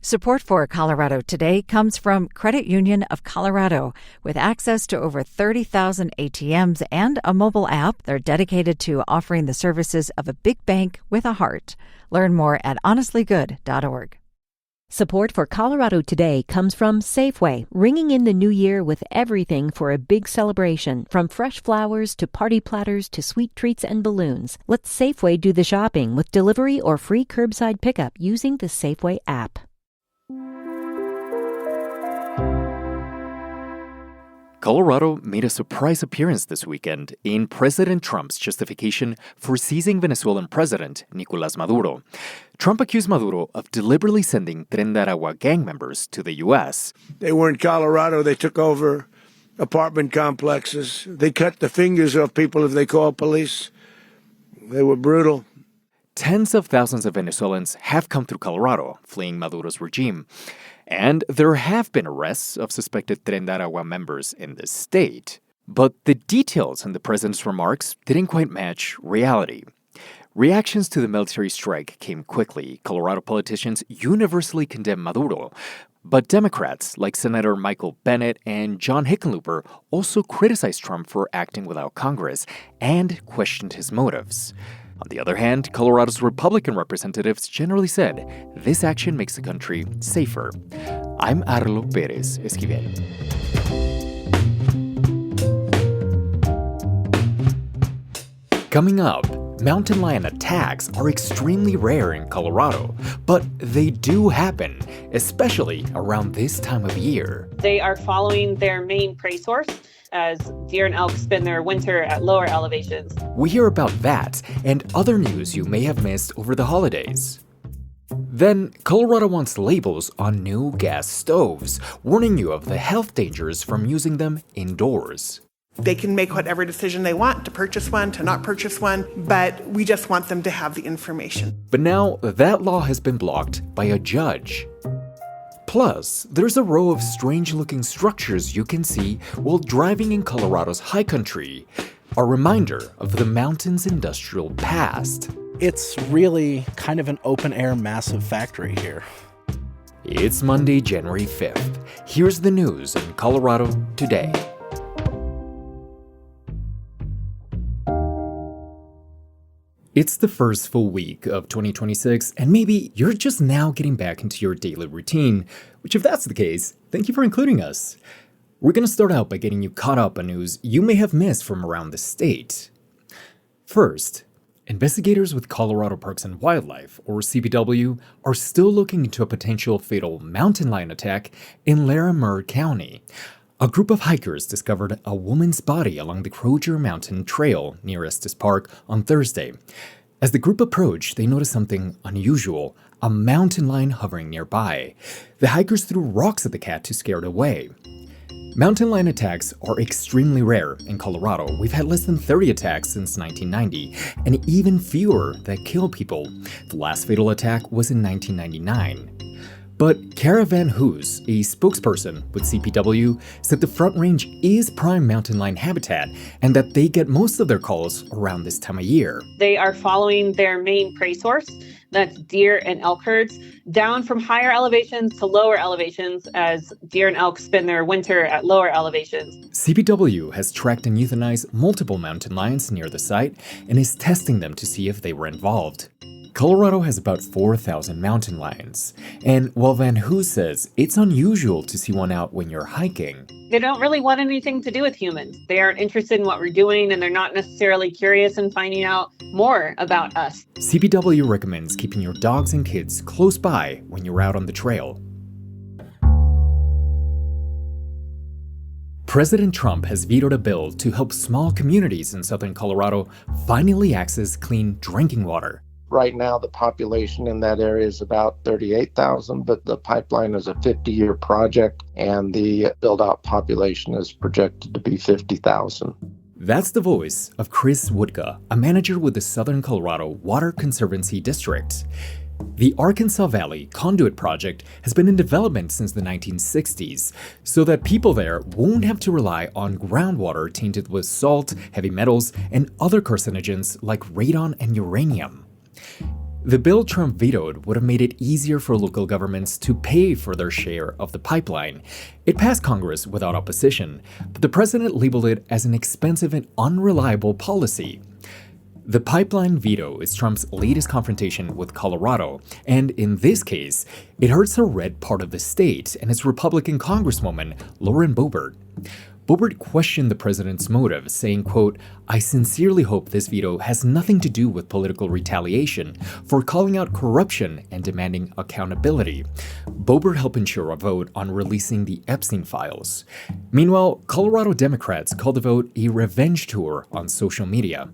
Support for Colorado Today comes from Credit Union of Colorado. With access to over 30,000 ATMs and a mobile app, they're dedicated to offering the services of a big bank with a heart. Learn more at honestlygood.org. Support for Colorado Today comes from Safeway, ringing in the new year with everything for a big celebration, from fresh flowers to party platters to sweet treats and balloons. Let Safeway do the shopping with delivery or free curbside pickup using the Safeway app. Colorado made a surprise appearance this weekend in President Trump's justification for seizing Venezuelan President Nicolás Maduro. Trump accused Maduro of deliberately sending Tren de Aragua gang members to the U.S. They were in Colorado. They took over apartment complexes. They cut the fingers off people if they called police. They were brutal. Tens of thousands of Venezuelans have come through Colorado, fleeing Maduro's regime. And there have been arrests of suspected Tren de Aragua members in this state. But the details in the president's remarks didn't quite match reality. Reactions to the military strike came quickly. Colorado politicians universally condemned Maduro. But Democrats like Senator Michael Bennet and John Hickenlooper also criticized Trump for acting without Congress and questioned his motives. On the other hand, Colorado's Republican representatives generally said this action makes the country safer. I'm Arlo Pérez Esquivel. Coming up, mountain lion attacks are extremely rare in Colorado, but they do happen, especially around this time of year. They are following their main prey source, as deer and elk spend their winter at lower elevations. We hear about that and other news you may have missed over the holidays. Then, Colorado wants labels on new gas stoves, warning you of the health dangers from using them indoors. They can make whatever decision they want, to purchase one, to not purchase one, but we just want them to have the information. But now, that law has been blocked by a judge. Plus, there's a row of strange-looking structures you can see while driving in Colorado's high country, a reminder of the mountain's industrial past. It's really kind of an open-air massive factory here. It's Monday, January 5th. Here's the news in Colorado today. It's the first full week of 2026, and maybe you're just now getting back into your daily routine, which if that's the case, thank you for including us. We're going to start out by getting you caught up on news you may have missed from around the state. First, investigators with Colorado Parks and Wildlife, or CPW, are still looking into a potential fatal mountain lion attack in Larimer County. A group of hikers discovered a woman's body along the Crozier Mountain Trail near Estes Park on Thursday. As the group approached, they noticed something unusual, a mountain lion hovering nearby. The hikers threw rocks at the cat to scare it away. Mountain lion attacks are extremely rare in Colorado. We've had less than 30 attacks since 1990, and even fewer that kill people. The last fatal attack was in 1999. But Kara Van Hoos, a spokesperson with CPW, said the Front Range is prime mountain lion habitat and that they get most of their calls around this time of year. They are following their main prey source, that's deer and elk herds, down from higher elevations to lower elevations as deer and elk spend their winter at lower elevations. CPW has tracked and euthanized multiple mountain lions near the site and is testing them to see if they were involved. Colorado has about 4,000 mountain lions, and while Van Hoos says it's unusual to see one out when you're hiking, they don't really want anything to do with humans. They aren't interested in what we're doing, and they're not necessarily curious in finding out more about us. CPW recommends keeping your dogs and kids close by when you're out on the trail. President Trump has vetoed a bill to help small communities in southern Colorado finally access clean drinking water. Right now, the population in that area is about 38,000, but the pipeline is a 50-year project, and the build-out population is projected to be 50,000. That's the voice of Chris Woodka, a manager with the Southern Colorado Water Conservancy District. The Arkansas Valley Conduit Project has been in development since the 1960s, so that people there won't have to rely on groundwater tainted with salt, heavy metals, and other carcinogens like radon and uranium. The bill Trump vetoed would have made it easier for local governments to pay for their share of the pipeline. It passed Congress without opposition, but the president labeled it as an expensive and unreliable policy. The pipeline veto is Trump's latest confrontation with Colorado, and in this case, it hurts a red part of the state and its Republican Congresswoman, Lauren Boebert. Boebert questioned the president's motive, saying, quote, "I sincerely hope this veto has nothing to do with political retaliation for calling out corruption and demanding accountability." Boebert helped ensure a vote on releasing the Epstein files. Meanwhile, Colorado Democrats called the vote a revenge tour on social media.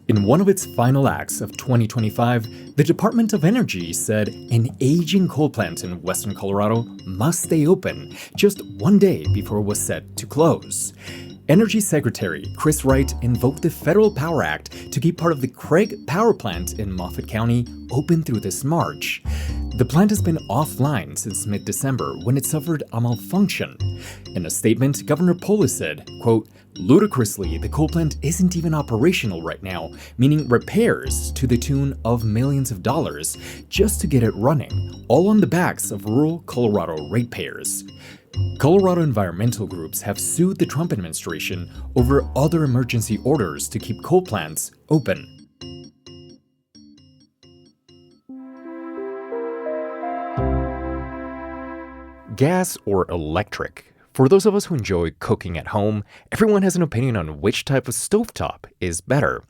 In one of its final acts of 2025, the Department of Energy said an aging coal plant in western Colorado must stay open just one day before it was set to close. Energy Secretary Chris Wright invoked the Federal Power Act to keep part of the Craig Power Plant in Moffat County open through this March. The plant has been offline since mid-December when it suffered a malfunction. In a statement, Governor Polis said, quote, "Ludicrously, the coal plant isn't even operational right now, meaning repairs to the tune of millions of dollars just to get it running, all on the backs of rural Colorado ratepayers." Colorado environmental groups have sued the Trump administration over other emergency orders to keep coal plants open. Gas or electric? For those of us who enjoy cooking at home, everyone has an opinion on which type of stovetop is better.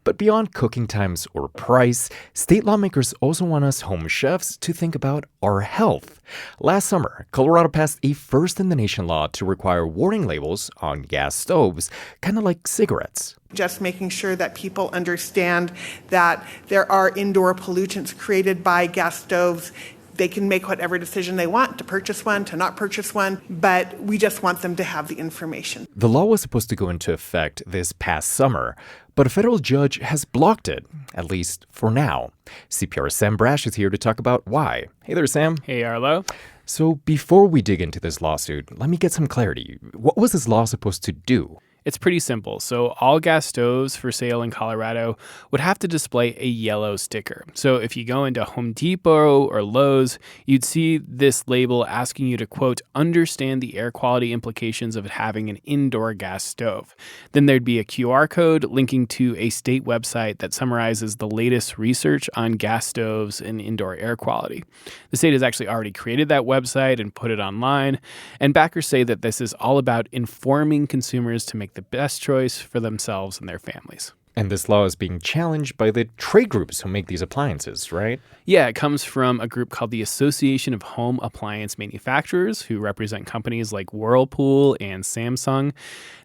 But beyond cooking times or price, state lawmakers also want us home chefs to think about our health. Last summer, Colorado passed a first-in-the-nation law to require warning labels on gas stoves, kind of like cigarettes. Just making sure that people understand that there are indoor pollutants created by gas stoves. They can make whatever decision they want to purchase one, to not purchase one, but we just want them to have the information. The law was supposed to go into effect this past summer, but a federal judge has blocked it, at least for now. CPR's Sam Brash is here to talk about why. Hey there, Sam. Hey, Arlo. So before we dig into this lawsuit, let me get some clarity. What was this law supposed to do? It's pretty simple. So all gas stoves for sale in Colorado would have to display a yellow sticker. So if you go into Home Depot or Lowe's, you'd see this label asking you to, quote, "understand the air quality implications of having an indoor gas stove." Then there'd be a QR code linking to a state website that summarizes the latest research on gas stoves and indoor air quality. The state has actually already created that website and put it online. And backers say that this is all about informing consumers to make the best choice for themselves and their families. And this law is being challenged by the trade groups who make these appliances, right? Yeah, it comes from a group called the Association of Home Appliance Manufacturers, who represent companies like Whirlpool and Samsung.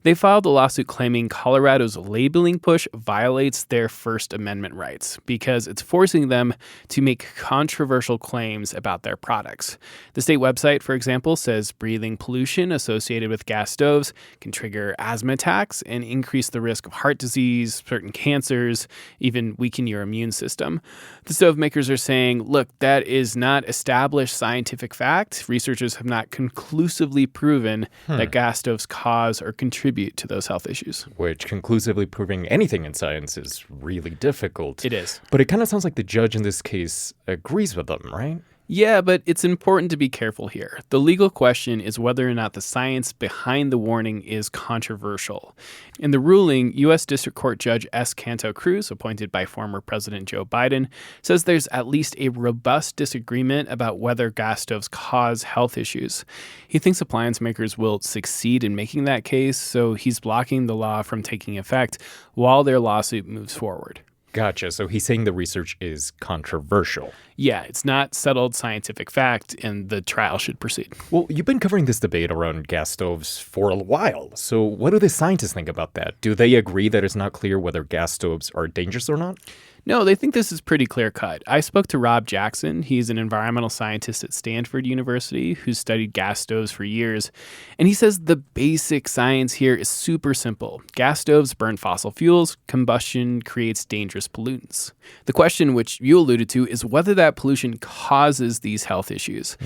They filed a lawsuit claiming Colorado's labeling push violates their First Amendment rights because it's forcing them to make controversial claims about their products. The state website, for example, says breathing pollution associated with gas stoves can trigger asthma attacks and increase the risk of heart disease, certain cancers, even weaken your immune system. The stove makers are saying, look, that is not established scientific fact. Researchers have not conclusively proven that gas stoves cause or contribute to those health issues. Which conclusively proving anything in science is really difficult. It is. But it kind of sounds like the judge in this case agrees with them, right? Yeah, but it's important to be careful here. The legal question is whether or not the science behind the warning is controversial. In the ruling, U.S. District Court Judge S. Canto Cruz, appointed by former President Joe Biden, says there's at least a robust disagreement about whether gas stoves cause health issues. He thinks appliance makers will succeed in making that case, so he's blocking the law from taking effect while their lawsuit moves forward. Gotcha. So he's saying the research is controversial. Yeah, it's not settled scientific fact, and the trial should proceed. Well, you've been covering this debate around gas stoves for a while. So what do the scientists think about that? Do they agree that it's not clear whether gas stoves are dangerous or not? No, they think this is pretty clear-cut. I spoke to Rob Jackson. He's an environmental scientist at Stanford University who's studied gas stoves for years. And he says the basic science here is super simple. Gas stoves burn fossil fuels. Combustion creates dangerous pollutants. The question, which you alluded to, is whether that pollution causes these health issues.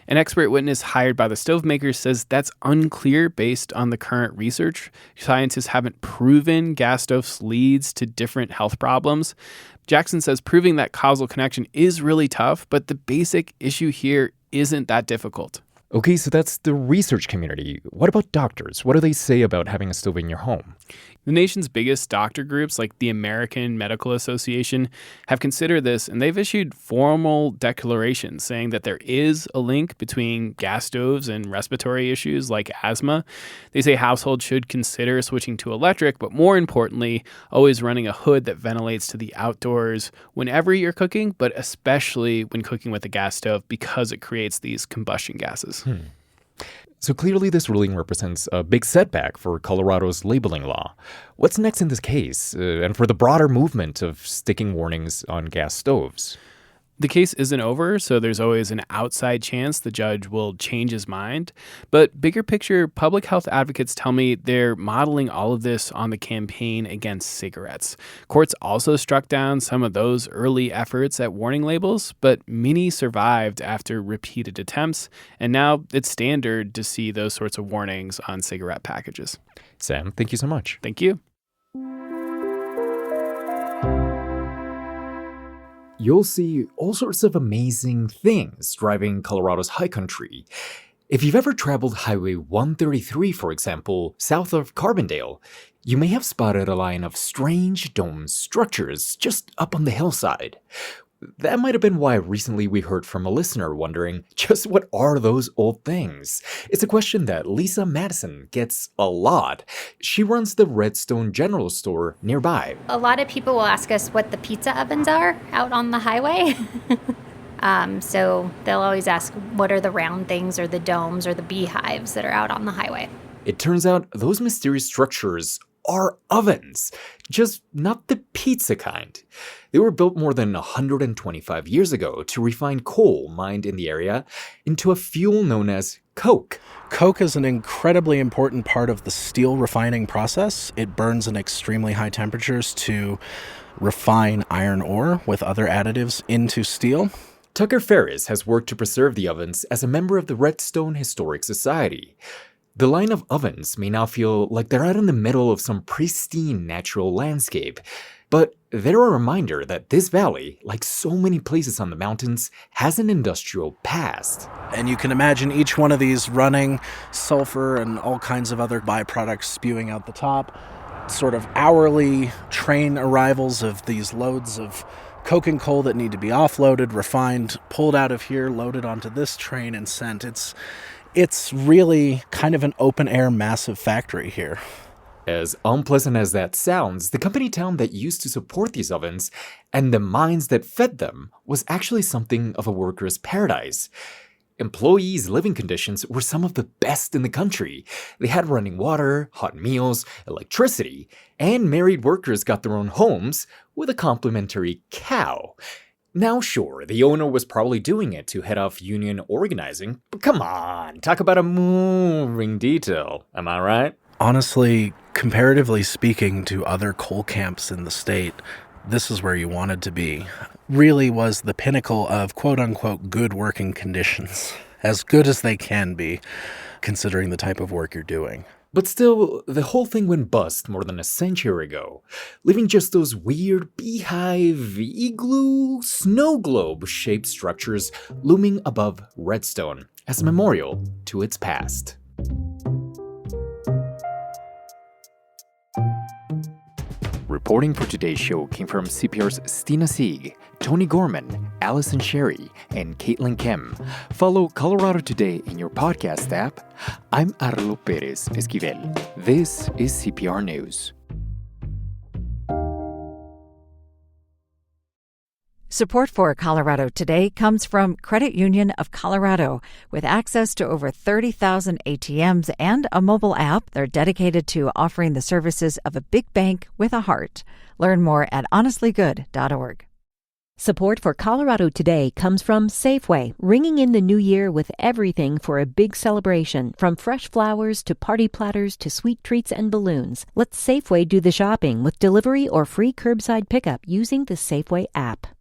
An expert witness hired by the stove makers says that's unclear based on the current research. Scientists haven't proven gas stoves leads to different health problems. Jackson says proving that causal connection is really tough, but the basic issue here isn't that difficult. Okay, so that's the research community. What about doctors? What do they say about having a stove in your home? The nation's biggest doctor groups, like the American Medical Association, have considered this, and they've issued formal declarations saying that there is a link between gas stoves and respiratory issues like asthma. They say households should consider switching to electric, but more importantly, always running a hood that ventilates to the outdoors whenever you're cooking, but especially when cooking with a gas stove because it creates these combustion gases. So clearly this ruling represents a big setback for Colorado's labeling law. What's next in this case, and for the broader movement of sticking warnings on gas stoves? The case isn't over, so there's always an outside chance the judge will change his mind. But bigger picture, public health advocates tell me they're modeling all of this on the campaign against cigarettes. Courts also struck down some of those early efforts at warning labels, but many survived after repeated attempts, and now it's standard to see those sorts of warnings on cigarette packages. Sam, thank you so much. Thank you. You'll see all sorts of amazing things driving Colorado's high country. If you've ever traveled Highway 133, for example, south of Carbondale, you may have spotted a line of strange dome structures just up on the hillside. That might have been why recently we heard from a listener wondering, just what are those old things? It's a question that Lisa Madison gets a lot. She runs the Redstone General Store nearby. A lot of people will ask us what the pizza ovens are out on the highway. So they'll always ask, what are the round things or the domes or the beehives that are out on the highway? It turns out those mysterious structures are ovens, just not the pizza kind. They were built more than 125 years ago to refine coal mined in the area into a fuel known as coke. Coke is an incredibly important part of the steel refining process. It burns in extremely high temperatures to refine iron ore with other additives into steel. Tucker Ferris has worked to preserve the ovens as a member of the Redstone Historic Society. The line of ovens may now feel like they're out in the middle of some pristine natural landscape, but they're a reminder that this valley, like so many places on the mountains, has an industrial past. And you can imagine each one of these running sulfur and all kinds of other byproducts spewing out the top, sort of hourly train arrivals of these loads of coke and coal that need to be offloaded, refined, pulled out of here, loaded onto this train and sent. It's really kind of an open-air massive factory here. As unpleasant as that sounds, the company town that used to support these ovens and the mines that fed them was actually something of a worker's paradise. Employees' living conditions were some of the best in the country. They had running water, hot meals, electricity, and married workers got their own homes with a complimentary cow. Now, sure, the owner was probably doing it to head off union organizing, but come on, talk about a moving detail, am I right? Honestly, comparatively speaking to other coal camps in the state, this is where you wanted to be. Really was the pinnacle of quote-unquote good working conditions. As good as they can be, considering the type of work you're doing. But still, the whole thing went bust more than a century ago, leaving just those weird beehive, igloo, snow globe-shaped structures looming above Redstone as a memorial to its past. Reporting for today's show came from CPR's Stina Sieg, Tony Gorman, Allison Sherry, and Caitlin Kim. Follow Colorado Today in your podcast app. I'm Arlo Perez Esquivel. This is CPR News. Support for Colorado Today comes from Credit Union of Colorado. With access to over 30,000 ATMs and a mobile app, they're dedicated to offering the services of a big bank with a heart. Learn more at honestlygood.org. Support for Colorado Today comes from Safeway, ringing in the new year with everything for a big celebration, from fresh flowers to party platters to sweet treats and balloons. Let Safeway do the shopping with delivery or free curbside pickup using the Safeway app.